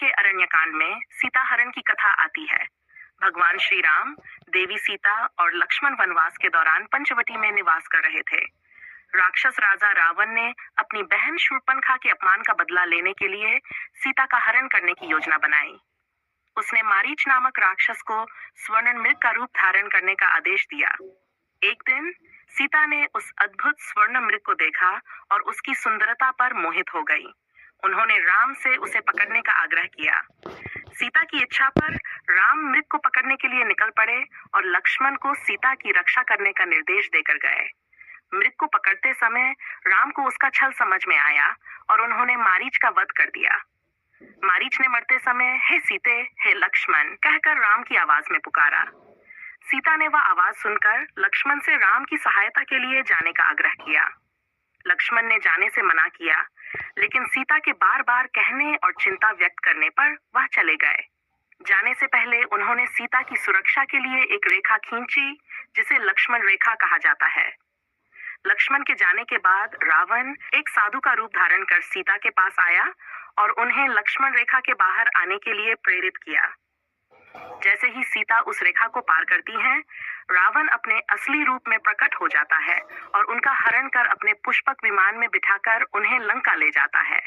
के अरण्यकांड में सीता हरण की कथा आती है। भगवान श्री राम, देवी सीता और लक्ष्मण वनवास के दौरान पंचवटी में निवास कर रहे थे। राक्षस राजा रावण ने अपनी बहन शूर्पणखा के अपमान का बदला लेने के लिए सीता का हरण करने की योजना बनाई। उसने मारीच नामक राक्षस को स्वर्ण मृग का रूप धारण करने का आदेश दिया। एक दिन सीता ने उस अद्भुत स्वर्ण मृग को देखा और उसकी सुंदरता पर मोहित हो गई। उन्होंने राम से उसे पकड़ने का आग्रह किया। सीता की इच्छा पर राम मृग को पकड़ने के लिए निकल पड़े और लक्ष्मण को सीता की रक्षा करने का निर्देश देकर गए। मृग को पकड़ते समय राम को उसका छल समझ में आया और उन्होंने मारीच का वध कर दिया। मारीच ने मरते समय हे सीते, हे लक्ष्मण कहकर राम की आवाज में पुकारा। सीता ने वह आवाज सुनकर लक्ष्मण से राम की सहायता के लिए जाने का आग्रह किया। लक्ष्मण ने जाने से मना किया, लेकिन सीता के बार बार कहने और चिंता व्यक्त करने पर वह चले गए। जाने से पहले उन्होंने सीता की सुरक्षा के लिए एक रेखा खींची, जिसे लक्ष्मण रेखा कहा जाता है। लक्ष्मण के जाने के बाद रावण एक साधु का रूप धारण कर सीता के पास आया और उन्हें लक्ष्मण रेखा के बाहर आने के लिए प्रेरित किया। जैसे ही सीता उस रेखा को पार करती हैं, रावण अपने असली रूप में प्रकट हो जाता है और उनका हरण कर अपने पुष्पक विमान में बिठाकर उन्हें लंका ले जाता है।